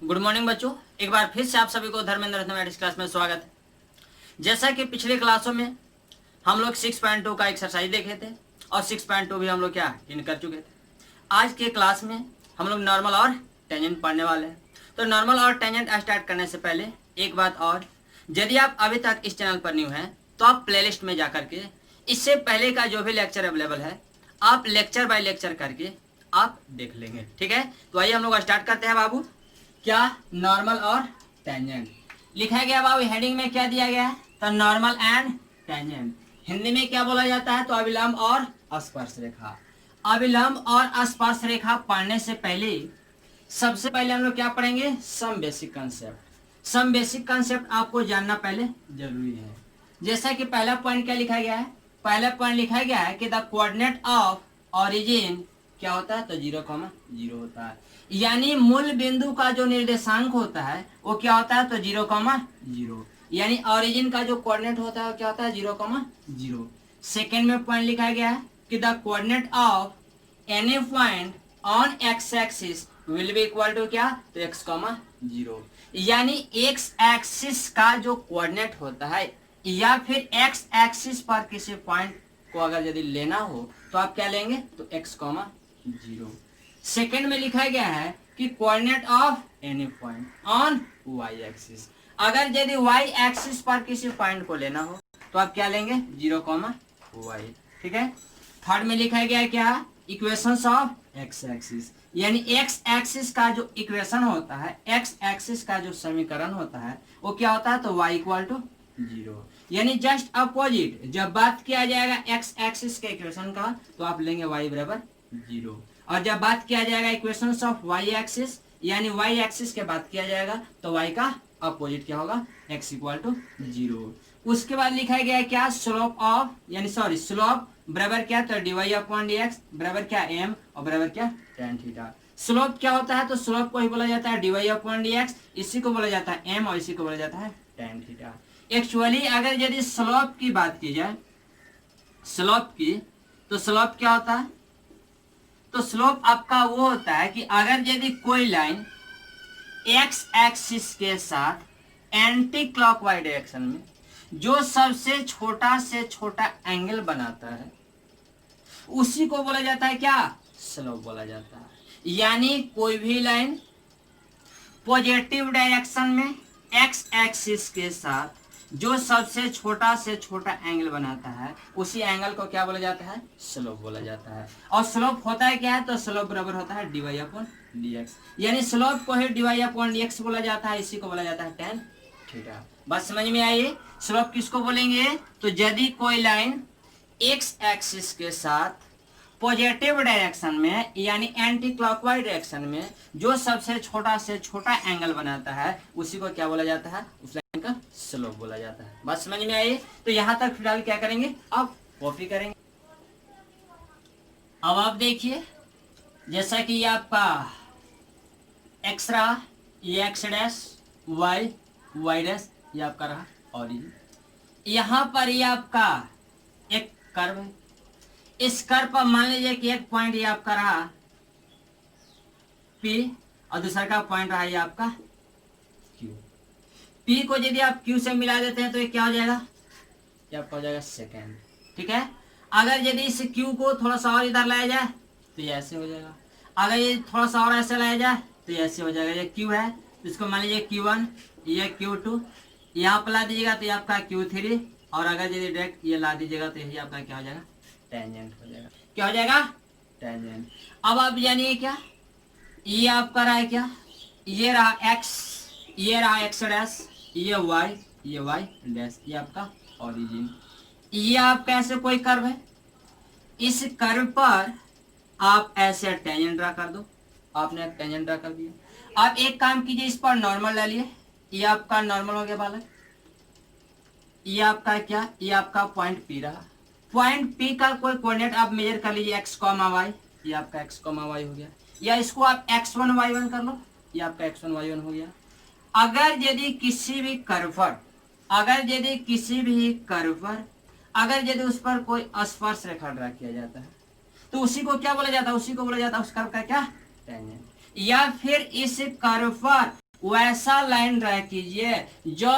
Good morning बच्चों, एक बार फिर से आप सभी को धर्मेंद्र मैथमेटिक्स क्लास में स्वागत है। जैसा कि पिछले क्लासों में हम लोग 6.2 का एक्सरसाइज देखे थे और 6.2 भी हम लोग क्या इन कर चुके थे। आज के क्लास में हम लोग नॉर्मल और टेंजेंट पढ़ने वाले हैं। तो नॉर्मल और टेंजेंट स्टार्ट करने से पहले एक बात और, यदि आप अभी तक इस चैनल पर न्यू हैं तो आप प्लेलिस्ट में जा करके इससे पहले का जो भी लेक्चर अवेलेबल है आप लेक्चर बाय लेक्चर करके आप देख लेंगे। ठीक है, तो आइए हम लोग स्टार्ट करते हैं बाबू। क्या नॉर्मल और टेंजेंट लिखा गया बाबू, हेडिंग में क्या दिया गया है तो नॉर्मल एंड टेंजेंट। हिंदी में क्या बोला जाता है तो अभिलंब और स्पर्श रेखा। अभिलंब और स्पर्श रेखा पढ़ने से पहले सबसे पहले हम लोग क्या पढ़ेंगे, some basic concept. Some basic concept आपको जानना पहले जरूरी है। जैसा कि पहला पॉइंट क्या लिखा गया है, पहला पॉइंट लिखा गया है कि द कोऑर्डिनेट ऑफ ओरिजिन क्या होता है तो 0,0 होता है। यानी मूल बिंदु का जो निर्देशांक होता है वो क्या होता है तो 0,0। यानी ओरिजिन का जो कोऑर्डिनेट होता है वो क्या होता है 0,0। सेकेंड में पॉइंट लिखा गया है कि the coordinate of any point on x axis will be equal to क्या तो x,0। यानी एक्स एक्सिस का जो कोऑर्डिनेट होता है या फिर एक्स एक्सिस पर किसी पॉइंट को अगर यदि लेना हो तो आप क्या लेंगे तो x,0। सेकेंड में लिखा गया है कि coordinate of any point on y axis, अगर यदि वाई एक्सिस पर किसी पॉइंट को लेना हो तो आप क्या लेंगे 0,y। ठीक है, थर्ड में लिखा गया है क्या इक्वेशंस ऑफ एक्स एक्सिस, यानी एक्स एक्सिस का जो इक्वेशन होता है, एक्स एक्सिस का जो समीकरण होता है वो क्या होता है तो y इक्वल टू 0। यानी जस्ट अपोजिट, जब बात किया जाएगा एक्स एक्सिस के इक्वेशन का तो आप लेंगे y बराबर 0, और जब बात किया जाएगा इक्वेशंस ऑफ वाई एक्सिस यानी वाई एक्सिस के बात किया जाएगा तो y का अपोजिट क्या होगा x इक्वल टू 0। उसके बाद लिखा गया है क्या स्लोप ऑफ यानी स्लोप बराबर क्या तो dy अपॉन dx बराबर क्या m और बराबर क्या tan थीटा। स्लोप क्या होता है तो स्लोप को ही बोला जाता है dy अपॉन dx, इसी को बोला जाता है m और इसी को बोला जाता है tan थीटा। एक्चुअली अगर यदि स्लोप की बात की जाए, स्लोप की, तो स्लोप क्या होता है तो स्लोप आपका वो होता है कि अगर यदि कोई लाइन एक्स एक्सिस के साथ एंटी क्लॉकवाइज डायरेक्शन में जो सबसे छोटा से छोटा एंगल बनाता है उसी को बोला जाता है क्या स्लोप बोला जाता है। यानी कोई भी लाइन पॉजिटिव डायरेक्शन में एक्स एक्सिस के साथ जो सबसे छोटा से छोटा एंगल बनाता है उसी एंगल को क्या बोला जाता है स्लोप बोला जाता है। और स्लोप होता है क्या है तो स्लोप बराबर होता है dy अपॉन dx, यानी स्लोप को ही dy अपॉन dx बोला जाता है, इसी को बोला जाता है tan थीटा। बात समझ में आई। स्लोप किसको बोलेंगे तो यदि कोई लाइन एक्स एक्सिस के साथ पॉजिटिव डायरेक्शन में यानी एंटी क्लॉकवाइज डायरेक्शन में जो सबसे छोटा से छोटा एंगल बनाता है उसी को क्या बोला जाता है उस लाइन का स्लोप बोला जाता है। बात समझ में आई। तो यहां तक फिलहाल क्या करेंगे अब कॉपी करेंगे। अब आप देखिए जैसा कि ये आपका एक्स रहा, ये x dash, y y dash, ये आपका रहा ओरिजिन। यहां पर ये आपका एक कर्व है, इस कर्व पर मान लीजिए कि एक पॉइंट ये आपका रहा P और दूसरा का पॉइंट रहा ये आपका Q। P को यदि आप Q से मिला देते हैं तो ये क्या हो जाएगा, ये आपका हो जाएगा सेकेंड। ठीक है, अगर यदि इस Q को थोड़ा सा और इधर लाया जाए तो ये ऐसे हो जाएगा, अगर ये थोड़ा सा और ऐसे लाया जाए तो ये ऐसे हो जाएगा। ये Q है तो इसको मान लीजिए Q1, ये Q2, यहाँ पर ला दीजिएगा तो ये आपका Q3, और अगर यदि डायरेक्ट ये ला दीजिएगा तो यही आपका क्या हो जाएगा टेंजेंट हो जाएगा। क्या हो जाएगा टेंजेंट। अब आप जानिए क्या ये आपका रहा है क्या, ये रहा x, ये रहा x डैश, ये y, ये y डैश, ये आपका ओरिजिन। ये आपका ऐसे कोई कर्व है, इस कर्व पर आप ऐसे टेंजेंट ड्रा कर दो। आपने एक टेंजेंट ड्रा कर दिया। आप एक काम कीजिए, इस पर नॉर्मल डालिए, ये आपका नॉर्मल हो गया बालक। ये आपका क्या, ये आपका पॉइंट P रहा। पॉइंट P का कोई कोऑर्डिनेट आप मेजर कर लीजिए x, y, ये आपका x, y हो गया, या इसको आप x1 y1 कर लो, ये आपका x1 y1 हो गया। अगर यदि किसी भी कर्व पर, अगर यदि किसी भी कर्व पर अगर यदि उस पर कोई स्पर्श रेखा ड्रा किया जाता है तो उसी को क्या बोला जाता है, उसी को बोला जाता है उस कर्व का क्या टेंजेंट। या फिर इस कर्व पर वैसा लाइन ड्रा कीजिए जो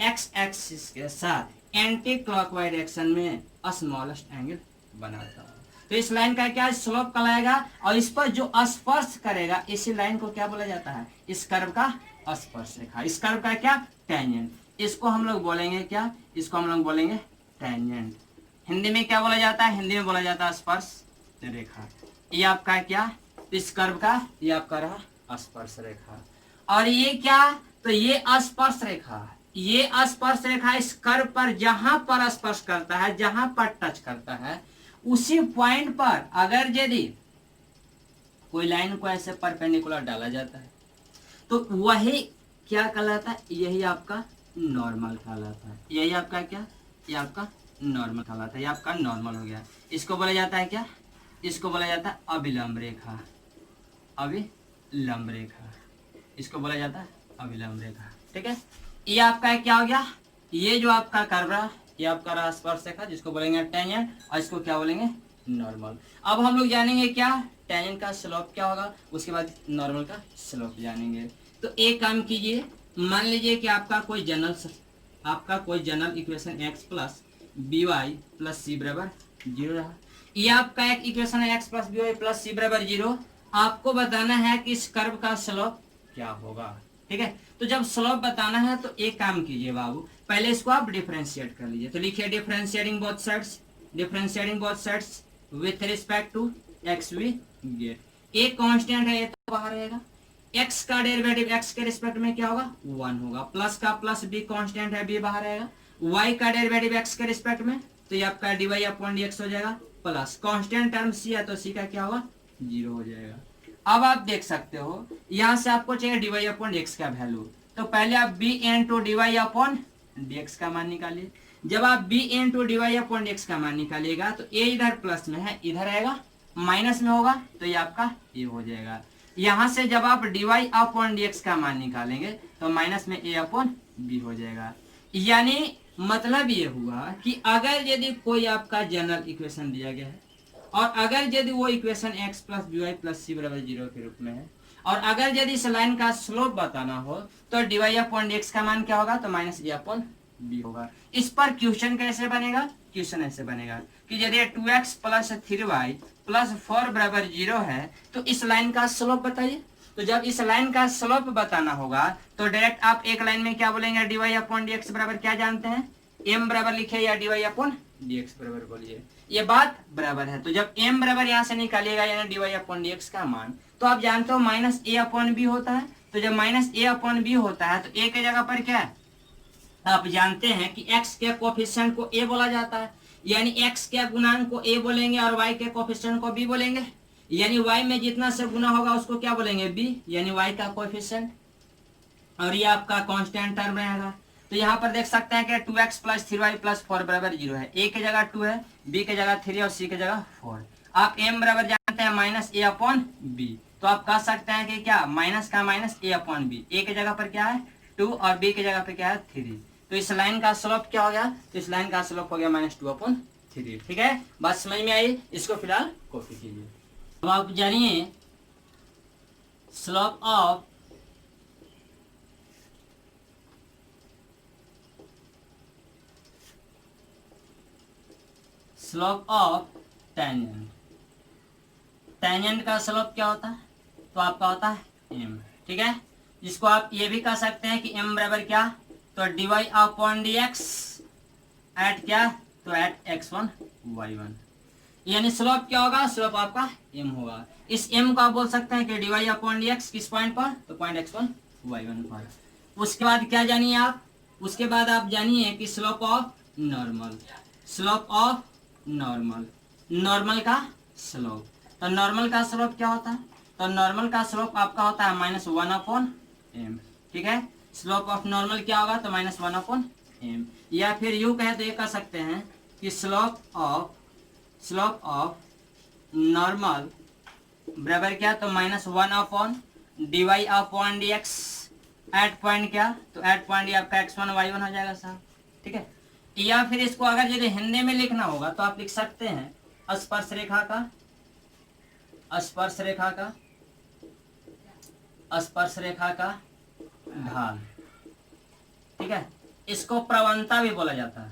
एक्स एक्सिस के साथ एंटी क्लॉकवाइज डायरेक्शन में स्मॉलेस्ट एंगल बनाता है। तो इस लाइन का क्या स्लोप कहलाएगा, और इस पर जो स्पर्श करेगा इसी लाइन को क्या बोला जाता है, इस कर्व का स्पर्श रेखा। इस कर्व का क्या, टेंजेंट। इसको हम लोग बोलेंगे क्या, इसको हम लोग बोलेंगे टेंजेंट। हिंदी में क्या बोला जाता है, हिंदी में बोला जाता है स्पर्श रेखा। ये आपका क्या, इस कर्व का ये आपका रहा स्पर्श रेखा। और ये क्या, तो ये स्पर्श रेखा, ये स्पर्श रेखा इस कर्व पर जहां पर स्पर्श करता है, जहां पर टच करता है, उसी पॉइंट पर अगर यदि कोई लाइन को ऐसे परपेंडिकुलर डाला जाता है तो वही क्या कहलाता है, यही आपका नॉर्मल कहलाता है। यही आपका क्या, ये आपका नॉर्मल कहलाता है। ये आपका नॉर्मल हो गया। इसको बोला जाता है क्या, इसको बोला जाता है अभिलंब रेखा। अभिलंब रेखा, इसको बोला जाता है अभिलंब रेखा। ठीक है, ये आपका क्या हो गया, ये जो आपका कर्व रहा, ये आपका रहा स्पर्श रेखा, जिसको बोलेंगे टेंजेंट, और इसको क्या बोलेंगे, नॉर्मल। अब हम लोग जानेंगे क्या, टेंजेंट का स्लोप क्या होगा, उसके बाद नॉर्मल का स्लोप जानेंगे। तो एक काम कीजिए, मान लीजिए कि आपका कोई general equation X plus B Y plus C बराबर 0 रहा। ये आपका एक इक्वेशन है X plus B Y plus C बराबर 0। आपको बताना है कि इस कर्व का स्लोप क्या होगा। ठीक है, तो जब स्लोप बताना है तो एक काम कीजिए बाबू, पहले इसको आप डिफरेंशिएट कर लीजिए। तो लिखिए differentiating both sides with respect to x we get. एक कांस्टेंट है, ये तो बाहर रहेगा। एक्स का डेरिवेटिव एक्स के रिस्पेक्ट में क्या होगा, 1 होगा। प्लस का प्लस बी कांस्टेंट है, बी बाहर रहेगा। वाई का डेरिवेटिव एक्स के रिस्पेक्ट में, तो ये आपका dy अपॉन dx हो जाएगा। प्लस कांस्टेंट टर्म सी है तो सी का क्या होगा, 0 हो जाएगा। अब आप देख सकते हो यहां से आपको चाहिए dy अपॉन dx का वैल्यू, तो पहले आप b into dy upon dx का मान निकालिए। जब आप b into dy upon dx का मान निकालिएगा तो a इधर प्लस में है, इधर आएगा माइनस में होगा, तो ये आपका a हो जाएगा। यहां से जब आप dy अपॉन dx का मान निकालेंगे तो माइनस में a अपॉन b हो जाएगा। यानी मतलब ये हुआ कि अगर यदि कोई आपका जनरल इक्वेशन दिया गया है, और अगर यदि वो equation x plus B Y plus C बराबर 0 के रूप में है, और अगर यदि इस लाइन का स्लोप बताना हो तो dy अपॉन dx का मान क्या होगा, तो माइनस a अपॉन b होगा। इस पर क्वेश्चन कैसे बनेगा, क्वेश्चन ऐसे बनेगा कि यदि 2x प्लस 3y प्लस 4 बराबर 0 है तो इस लाइन का स्लोप बताइए। तो जब इस लाइन का स्लोप बताना होगा तो डायरेक्ट आप एक लाइन में क्या बोलेंगे, dy अपॉन dx बराबर क्या जानते हैं, m बराबर लिखिए या dy अपॉन dx बराबर बोलिए, ये बात बराबर है। तो जब m बराबर यहाँ से निकालिएगा यानी dy अपॉन dx का मान, तो आप जानते हो माइनस a अपॉन b होता है। तो जब माइनस a अपॉन b होता है तो a के जगह पर क्या है, आप जानते हैं कि x के कोफिशिएंट को a बोला जाता है, यानी x के गुणांक को a बोलेंगे और y के कोफिशिएंट को b बोलेंगे। यानी y में जितना से गुना होगा उसको क्या बोलेंगे, b, यानी y का कोफिशिएंट, और ये आपका कांस्टेंट टर्म रहेगा। तो यहाँ पर देख सकते हैं कि 2x प्लस 3y प्लस 4 बराबर 0 है। a के जगह 2 है, b के जगह 3 और c के जगह 4। आप m बराबर जानते हैं माइनस a अपॉन b, तो आप कह सकते हैं कि क्या, माइनस का minus a upon b। a के जगह पर क्या है 2 और b के जगह पर क्या है 3। तो इस लाइन का स्लोप क्या हो गया, तो इस लाइन का स्लोप हो गया -2 अपॉन 3। ठीक है, बात समझ में आई, इसको फिलहाल कॉपी कीजिए। अब आप जानिए स्लोप ऑफ टेंजेंट। टेंजेंट का स्लोप क्या होता है, तो आपका होता है m। ठीक है, जिसको आप ये भी कह सकते हैं कि m बराबर क्या, तो dy अपॉन dx एट क्या, तो एट x1 y1। यानी स्लोप क्या होगा, स्लोप आपका m होगा। इस m को आप बोल सकते हैं कि dy अपॉन dx किस पॉइंट पर, तो पॉइंट x1 y1 पर। उसके बाद क्या जानिए आप, उसके बाद आप जानिए कि slope of normal. Slope of normal, normal का स्लोप। तो नॉर्मल का स्लोप क्या होता है, तो नॉर्मल का स्लोप आपका होता है -1 अपॉन m। ठीक है, स्लोप ऑफ नॉर्मल क्या होगा, तो -1 अपॉन m। या फिर यूं कहे तो ये कह सकते हैं कि स्लोप ऑफ नॉर्मल बराबर क्या, तो -1 upon dy upon dx at point क्या, तो एट पॉइंट आपका x1 y1 हो जाएगा साहब। ठीक है, या फिर इसको अगर यदि हिंदी में लिखना होगा तो आप लिख सकते हैं स्पर्श रेखा का ढाल, ठीक है। इसको प्रवणता भी बोला जाता है,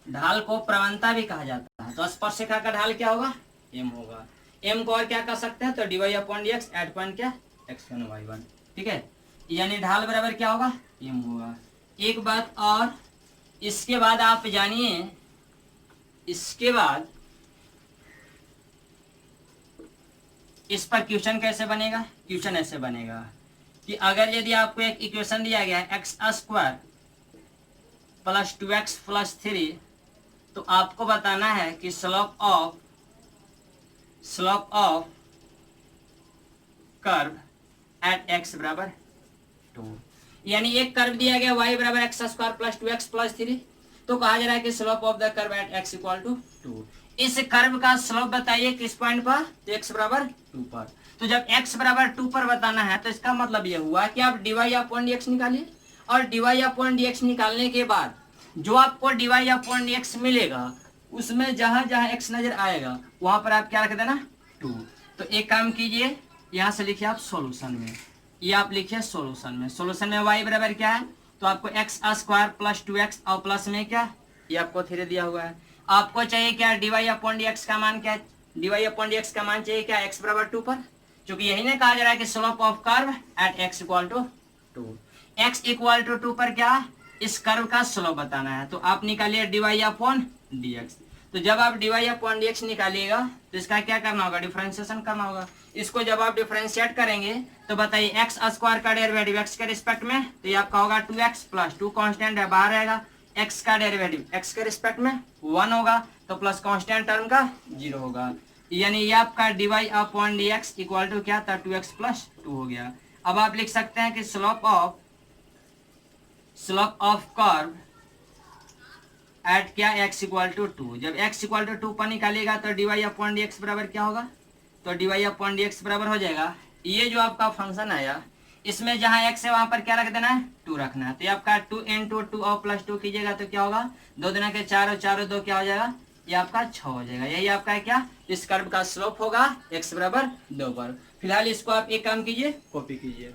ढाल को प्रवणता भी कहा जाता है। तो स्पर्शिका का ढाल क्या होगा, एम होगा। एम को और क्या कर सकते हैं, तो dy upon d x at point क्या, x1 y1, ठीक है। यानी ढाल बराबर क्या होगा, एम होगा। एक बात और, इसके बाद आप जानिए, इसके बाद इस पर क्वेश्चन कैसे बनेगा। क्वेश्चन ऐसे बनेगा कि अगर यदि आपको एक इक्वेशन दिया गया है x square plus 2x plus 3, तो आपको बताना है कि slope of curve at x बराबर 2। यानी एक कर्व दिया गया y बराबर x square plus 2x plus 3, तो कहा जा रहा है कि slope of the curve at x equal to 2। इस कर्व का स्लोप बताइए किस पॉइंट पर, तो x बराबर 2 पर। तो जब x बराबर 2 पर बताना है, तो इसका मतलब यह हुआ कि आप dy अपॉन dx निकालिए, और dy अपॉन dx निकालने के बाद जो आपको dy अपॉन dx मिलेगा, उसमें जहां जहां x नजर आएगा वहां पर आप क्या रख देना, 2। तो एक काम कीजिए, यहां से लिखिए आप सॉल्यूशन में, ये आप लिखिए सॉल्यूशन में। सॉल्यूशन में y बराबर क्या है, तो आपको एक्स स्क्वायर प्लस 2x और प्लस में क्या, ये आपको 3 दिया हुआ है। आपको चाहिए क्या, dy अपॉन dx का मान क्या है, dy अपॉन dx का मान चाहिए क्या, x बराबर 2 पर, क्योंकि यही ना कहा जा रहा है कि slope of curve at x equal to 2। x equal to 2 पर क्या, इस कर्व का स्लोप बताना है, तो आप निकालिए dy अपॉन dx। तो जब आप dy अपॉन dx निकालिएगा, तो इसका क्या करना होगा, डिफरेंशिएशन करना होगा। इसको जब आप डिफरेंशिएट करेंगे, तो बताइए एक्स स्क्वायर का डेरिवेटिव एक्स के रिस्पेक्ट में, तो ये आपका होगा 2x प्लस 2 कांस्टेंट है, बाहर रहेगा, x का डेरिवेटिव x के रिस्पेक्ट में 1 होगा, तो प्लस कांस्टेंट टर्म का 0 होगा। यानी ये आपका dy upon dx equal to क्या था, 2x प्लस 2 हो गया। अब आप लिख सकते हैं कि स्लोप ऑफ कर्व एट क्या, x इक्वल टू 2। जब x इक्वल टू 2 पर निकालिएगा, तो dy अपॉन dx बराबर क्या होगा, तो dy अपॉन dx बराबर हो जाएगा, ये जो आपका फंक्शन आया, इसमें जहां x है वहां पर क्या रख देना है, 2 रखना है। तो ये आपका 2 इंटू 2 और प्लस 2 कीजिएगा, तो क्या होगा, 2 दूना के 4 और 4 और 2 क्या हो जाएगा, ये आपका 6 हो जाएगा। यही आपका है क्या, इस कर्व का स्लोप होगा x बराबर 2 पर। फिलहाल इसको आप एक काम कीजिए, कॉपी कीजिए।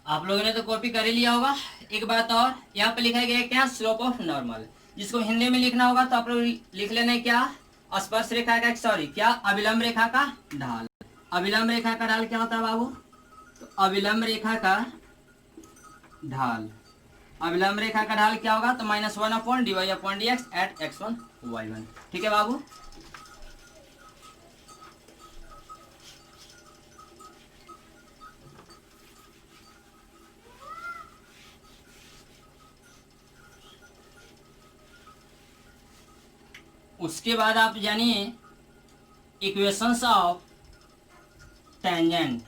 आप लोगों ने तो कॉपी कर ही लिया होगा। एक बात और, यहाँ पे लिखा गया है क्या, स्लोप ऑफ नॉर्मल, जिसको हिंदी में लिखना होगा तो आप लोग लिख लेना है क्या, स्पर्श रेखा का, सॉरी क्या, अविलंब रेखा का ढाल। अविलंब रेखा का ढाल क्या होता है बाबू, तो अविलंब रेखा का ढाल, अविलंब रेखा का ढाल क्या होगा, तो -1 upon dy upon dx at x1 y1, ठीक है बाबू। उसके बाद आप जानिए equations of tangent,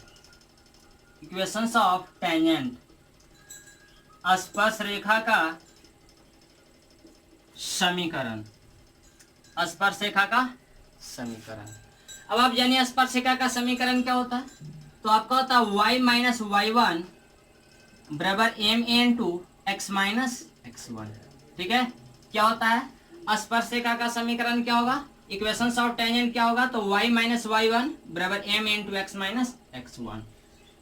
equations of tangent, स्पर्श रेखा का समीकरण, स्पर्श रेखा का समीकरण। अब आप जानिए स्पर्श रेखा का समीकरण क्या होता है, तो आपका होता है y माइनस y1 बराबर m into x minus x1, ठीक है। क्या होता है, स्पर्श रेखा का समीकरण क्या होगा, इक्वेशंस ऑफ टेंजेंट क्या होगा, तो y माइनस y1 बराबर m into x minus x1।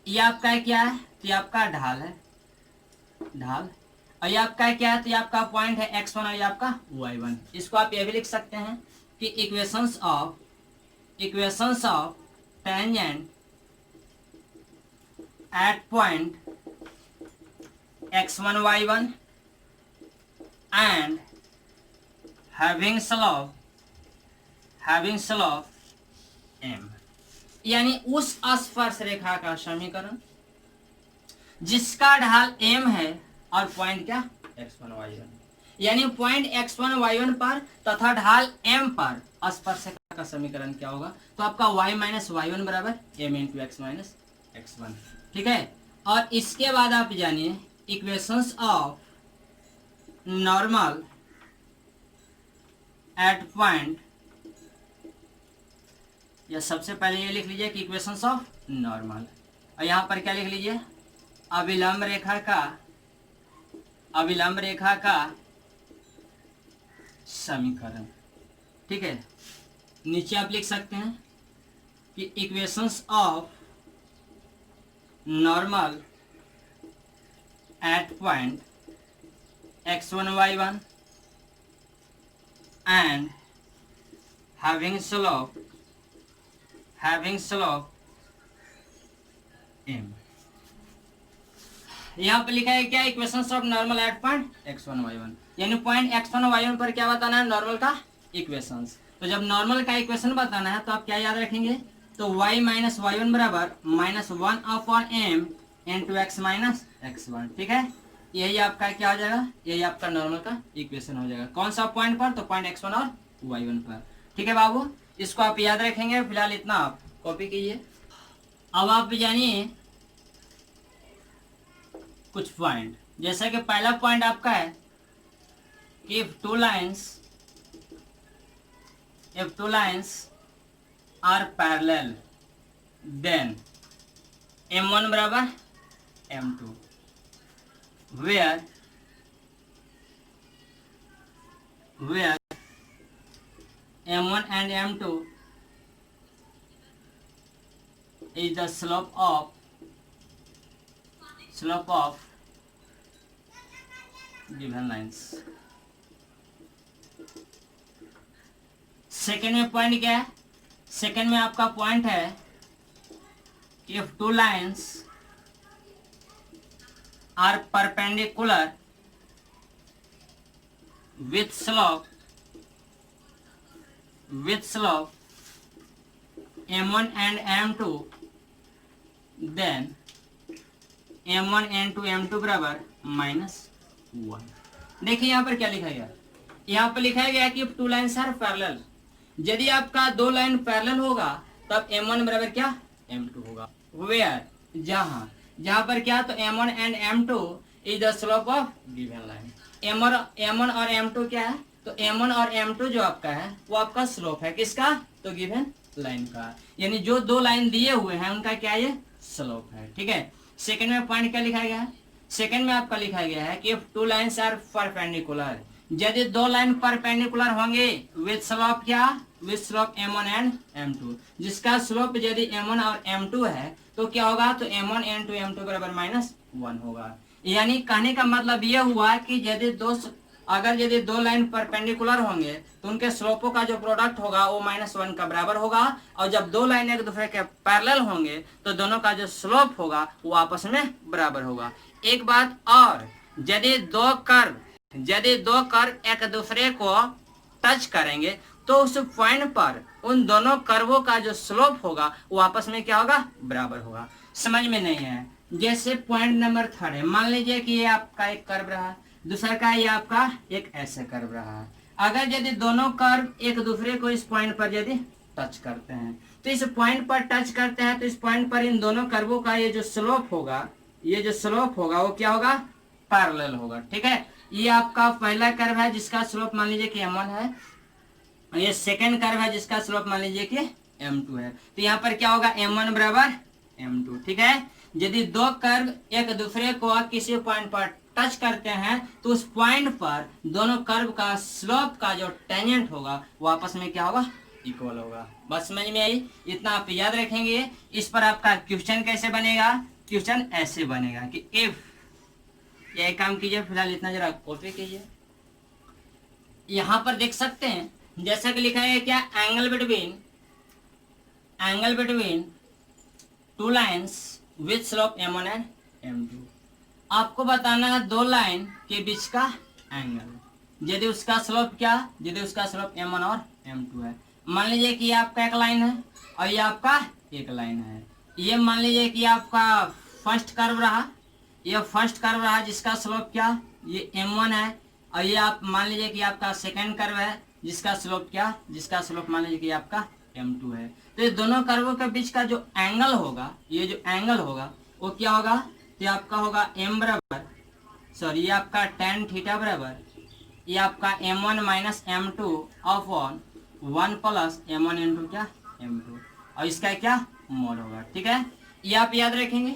ये आपका क्या है, तो ये आपका ढाल है, ढाल। और ये आपका क्या है, तो ये आपका पॉइंट है x1 और ये आपका y1। इसको आप ये भी लिख सकते हैं कि equations of tangent at point x1 y1 and having slope m, यानी उस स्पर्श रेखा का समीकरण जिसका ढाल m है और पॉइंट क्या, x1 y1, यानी पॉइंट x1 y1 पर तथा ढाल m पर स्पर्श रेखा का समीकरण क्या होगा, तो आपका y माइनस y1 बराबर m into x minus x1, ठीक है। और इसके बाद आप जानिए equations of normal at point, या सबसे पहले ये लिख लीजिए कि इक्वेशंस ऑफ नॉर्मल, और यहाँ पर क्या लिख लीजिए, अविलंब रेखा का समीकरण, ठीक है। नीचे आप लिख सकते हैं कि equations of normal at point x1 y1 and having slope m। यहाँ पे लिखा है क्या, equations of normal at point x1 y1, यानी पॉइंट x1 y1 पर क्या बताना है, नॉर्मल का इक्वेशंस। तो जब नॉर्मल का इक्वेशन बताना है तो आप क्या याद रखेंगे, तो y माइनस y1 बराबर -1/m into x minus x1, ठीक है। यही आपका क्या हो जाएगा, यही आपका नॉर्मल का इक्वेशन हो जाएगा। कौन सा पॉइंट पर, तो पॉइंट x1 और y1 पर, ठीक है बाबू। इसको आप याद रखेंगे, फिलहाल इतना आप कॉपी कीजिए। अब आप जानिए कुछ पॉइंट, जैसा कि पहला पॉइंट आपका है, if two lines are parallel then m1 बराबर m2 where m1 and m2 is the slope of given lines। Second में पॉइंट क्या है, सेकेंड में आपका पॉइंट है if two lines are perpendicular with slope m1 and m2 then m1 into m2 बराबर -1। देखिए यहाँ पर क्या लिखा गया, यहाँ पर लिखा गया कि टू लाइन्स आर पैरेलल, यदि आपका दो लाइन पैरेलल होगा तब m1 बराबर क्या, m2 होगा। वेयर, जहाँ पर क्या, तो m1 and m2 is the slope of given line. m1 और m2 क्या है, तो m1 और m2 जो आपका है वो आपका स्लोप है, किसका, तो गिवन लाइन का, यानी जो दो लाइन दिए हुए हैं उनका क्या ये स्लोप है, ठीक है। सेकंड में पॉइंट क्या लिखा गया है, सेकंड में आपका लिखा गया है कि if two lines are perpendicular, यदि दो लाइन परपेंडिकुलर होंगे विद स्लोप क्या, with slope m1 and m2, जिसका स्लोप यदि m1 और m2 है तो क्या होगा, तो m1 into m2 बराबर -1 होगा। यानी कहने का मतलब यह हुआ कि यदि दो लाइन परपेंडिकुलर होंगे तो उनके स्लोपों का जो प्रोडक्ट होगा वो -1 का बराबर होगा, और जब दो लाइन एक दूसरे के पैरेलल होंगे तो दोनों का जो स्लोप होगा वो आपस में बराबर होगा। एक बात और, यदि दो कर्व एक दूसरे को टच करेंगे तो उस पॉइंट पर उन दोनों कर्वों का जो स्लोप होगा वो आपस में क्या होगा, बराबर होगा। समझ में नहीं है, जैसे पॉइंट नंबर 3 है, मान लीजिए कि ये आपका एक कर्व रहा, दूसरा का ये आपका एक ऐसे कर्व रहा है। अगर यदि दोनों कर्व एक दूसरे को इस पॉइंट पर यदि टच करते हैं, तो इस पॉइंट पर टच करते हैं तो इस पॉइंट पर इन दोनों कर्वों का ये जो स्लोप होगा वो क्या होगा, पैरेलल होगा, ठीक है। ये आपका पहला कर्व है जिसका स्लोप मान लीजिए कि m1 है, और ये सेकेंड कर्व है जिसका स्लोप मान लीजिए कि m2 है। तो यहाँ पर क्या होगा, m1 बराबर m2, ठीक है। यदि दो कर्व एक दूसरे को किसी पॉइंट पर टच करते हैं तो उस पॉइंट पर दोनों कर्व का स्लोप का जो टेंजेंट होगा वो आपस में क्या होगा, इक्वल होगा। बस समझ में आई, इतना आप याद रखेंगे। इस पर आपका क्वेश्चन कैसे बनेगा, क्वेश्चन ऐसे बनेगा कि इफ, यही काम कीजिए, फिलहाल इतना जरा कॉपी कीजिए। यहाँ पर देख सकते हैं जैसा कि लिखा है क्या, angle between two lines with slope m1 and m2। आपको बताना है दो लाइन के बीच का एंगल, यदि उसका स्लोप m1 और m2 है। मान लीजिए कि ये आपका एक लाइन है और ये आपका एक लाइन है। ये मान लीजिए कि आपका फर्स्ट कर्व रहा, जिसका स्लोप क्या, ये m1 है, और ये आप मान लीजिए कि आपका सेकंड कर्व है जिसका स्लोप मान लीजिए कि आपका m2 है। तो ये दोनों कर्वों के बीच का जो एंगल होगा, वो क्या होगा, तो आपका होगा ये आपका tan थीटा बराबर, ये आपका m1 minus m2 upon 1 plus m1 into क्या, m2, और इसका क्या मोड होगा, ठीक है। ये आप याद रखेंगे।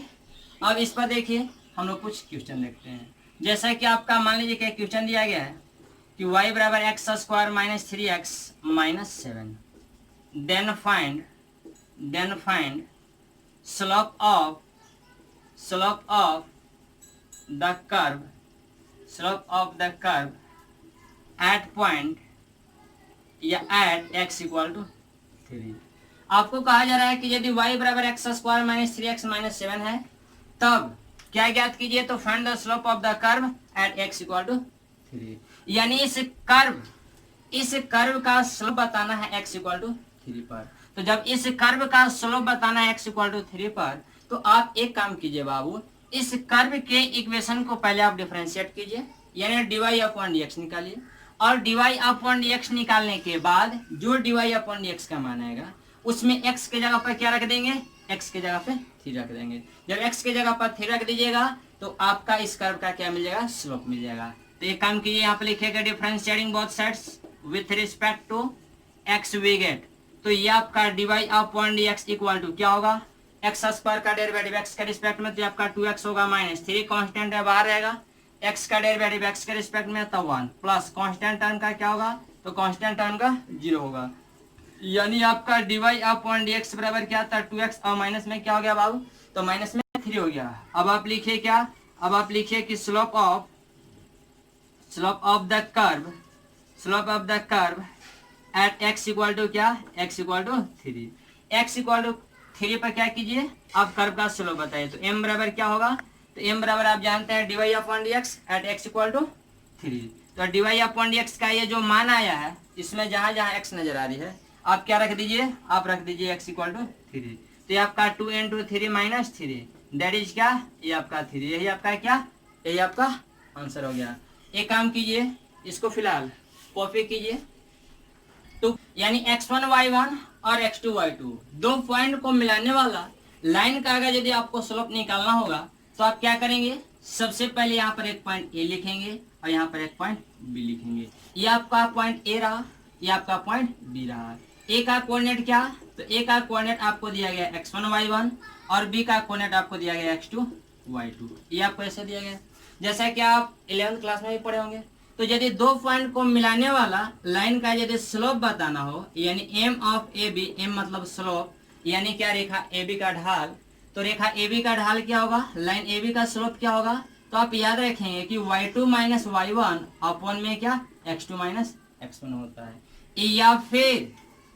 अब इस पर देखिए हम लोग कुछ क्वेश्चन देखते हैं। जैसा कि आपका मान लीजिए कि क्वेश्चन दिया गया है कि y बराबर x² minus 3x minus 7, then find slope of the curve, slope of the curve at point या एट x इक्वल टू 3। आपको कहा जा रहा है कि यदि y बराबर x square minus 3x minus 7 है तब क्या ज्ञात कीजिए, तो find the slope of the curve at x equal to 3। यानी इस कर्व का स्लोप बताना है x इक्वल टू 3 पर। तो जब इस कर्व का स्लोप बताना है x इक्वल टू 3 पर, तो आप एक काम कीजिए बाबू, इस कर्व के इक्वेशन को पहले आप डिफरेंशिएट कीजिए, यानी dy अपॉन dx निकालिए, और dy अपॉन dx निकालने के बाद जो dy अपॉन dx का मान आएगा उसमें x के जगह पर क्या रख देंगे, x के जगह पे 3 रख देंगे। जब x के जगह पर 3 रख दीजिएगा तो आपका इस कर्व का क्या मिल जाएगा, स्लोप मिल जाएगा। तो एक काम कीजिए, यहाँ पे लिखेगा differentiating both sides with respect to x we get, तो ये आपका dy upon dx equal to क्या होगा, एक्स स्क्वायर का डेरिवेटिव x के रिस्पेक्ट में तो आपका 2x होगा, माइनस 3 कांस्टेंट है बाहर रहेगा, x का डेरिवेटिव x के रिस्पेक्ट में तो 1 प्लस कांस्टेंट टर्म का क्या होगा, तो कांस्टेंट टर्म का 0 होगा। यानी आपका dy अपॉन dx बराबर क्या था, 2x और माइनस में क्या हो गया बाबू, तो माइनस में 3 हो गया। अब आप लिखिए क्या, अब आप लिखिए कि slope of the curve at x equal to क्या, x equal to 3। x equal to 3 पर क्या कीजिए, आप कर्व का स्लोप बताइए, तो m बराबर क्या होगा, तो m बराबर आप जानते हैं dy upon dx at x equal to 3। तो dy अपॉन dx का ये जो मान आया है, इसमें जहां जहां x नजर आ रही है आप क्या रख दीजिए, आप रख दीजिए x इक्वल टू 3। तो ये आपका 2 into 3 माइनस 3 दैट इज क्या, ये आपका 3, यही आपका क्या, यही आपका आंसर हो गया। एक काम कीजिए, इसको फिलहाल कॉपी कीजिए, तो यानी x1 y1 और x2 y2 दो पॉइंट को मिलाने वाला लाइन का अगर यदि आपको स्लोप निकालना होगा तो आप क्या करेंगे, सबसे पहले यहाँ पर एक पॉइंट a लिखेंगे और यहाँ पर एक पॉइंट b लिखेंगे। ये आपका पॉइंट a रहा, ये आपका पॉइंट b रहा। a का कोऑर्डिनेट क्या, तो a का कोऑर्डिनेट आपको दिया गया x1 y1 और b का कोऑर्डिनेट आपको दिया गया x2 y2। ये आपको ऐसे दिया गया जैसा कि आप 11th क्लास में भी पढ़े होंगे। तो यदि दो पॉइंट को मिलाने वाला लाइन का यदि स्लोप बताना हो, यानी m ऑफ AB, m मतलब स्लोप, यानी क्या, रेखा AB का ढाल, तो रेखा AB का ढाल क्या होगा, लाइन AB का स्लोप क्या होगा, तो आप याद रखेंगे कि y2 माइनस y1 अपॉन में क्या, x2 माइनस x1 होता है। या फिर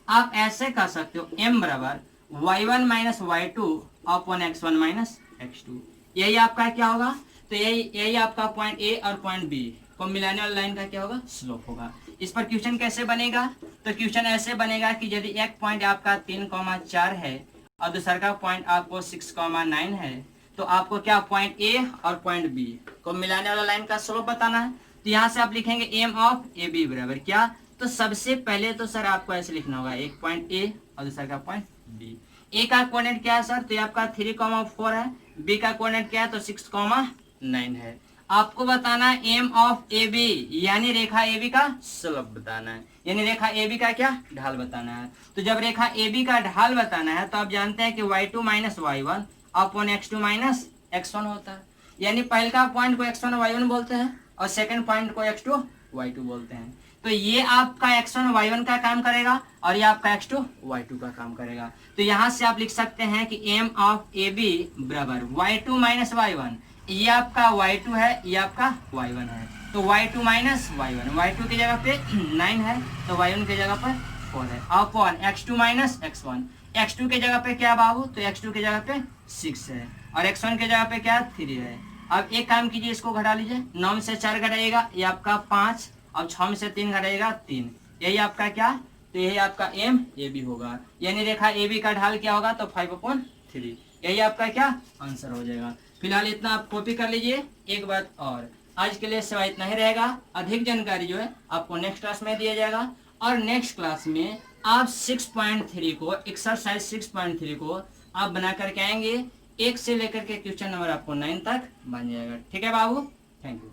आप ऐसे कर सकते हो, m बराबर y1 minus y2 upon x1 minus x2, यही आपका क्या होगा, तो यही आपका पॉइंट A और पॉइंट B को मिलाने वाली लाइन का क्या होगा, स्लोप होगा। इस पर क्वेश्चन कैसे बनेगा, तो क्वेश्चन ऐसे बनेगा कि यदि एक पॉइंट आपका 3,4 है और दूसरा का पॉइंट आपको 6,9 है, तो आपको क्या पॉइंट A और पॉइंट B को मिलाने वाला लाइन का स्लोप बताना है। तो यहाँ से आप लिखेंगे m ऑफ AB बराबर क्या, तो सबसे पहले तो सर आपको ऐसे लिखना होगा, एक पॉइंट A और दूसरा का पॉइंट B। A का कोऑर्डिनेट क्या है सर, तो ये आपका 3,4 है, B का कोऑर्डिनेट क्या है, तो 6,9 है। आपको बताना है m ऑफ AB, यानी रेखा AB का स्लोप बताना है, यानी रेखा AB का क्या, ढाल बताना है। तो जब रेखा AB का ढाल बताना है तो आप जानते हैं कि y2 minus y1 upon x2 minus x1 होता है, यानी पहले का पॉइंट को x1 y1 बोलते हैं और सेकंड पॉइंट को x2 y2 बोलते हैं। तो ये आपका x1 y1 का काम करेगा और ये आपका x2 y2 का काम करेगा। तो यहाँ से आप लिख सकते हैं कि m ऑफ AB बराबर y2 माइनस y1, ये आपका y2 है, ये आपका y1 है, तो y2 माइनस y1, y2 की जगह पे 9 है तो y1 की जगह पर 4 है, upon x2 minus x1, x2 के जगह पे क्या बाबू, तो x2 के जगह पे 6 है और x1 के जगह पे क्या 3 है। अब एक काम कीजिए, इसको घटा लीजिए, 9 में से 4 घटाइएगा ये आपका 5 और 6 में से 3 घटाइएगा 3, यही आपका क्या, तो यही आपका m AB होगा, यानी रेखा AB का ढाल क्या होगा, तो 5/3, यही आपका क्या आंसर हो जाएगा। फिलहाल इतना आप कॉपी कर लीजिए। एक बात और, आज के लिए सिवाय इतना ही रहेगा, अधिक जानकारी जो है आपको नेक्स्ट क्लास में दिया जाएगा और नेक्स्ट क्लास में आप 6.3 को, एक्सरसाइज 6.3 को आप बना करके आएंगे, 1 से लेकर के क्वेश्चन नंबर आपको 9 तक बन जाएगा। ठीक है बाबू, थैंक यू।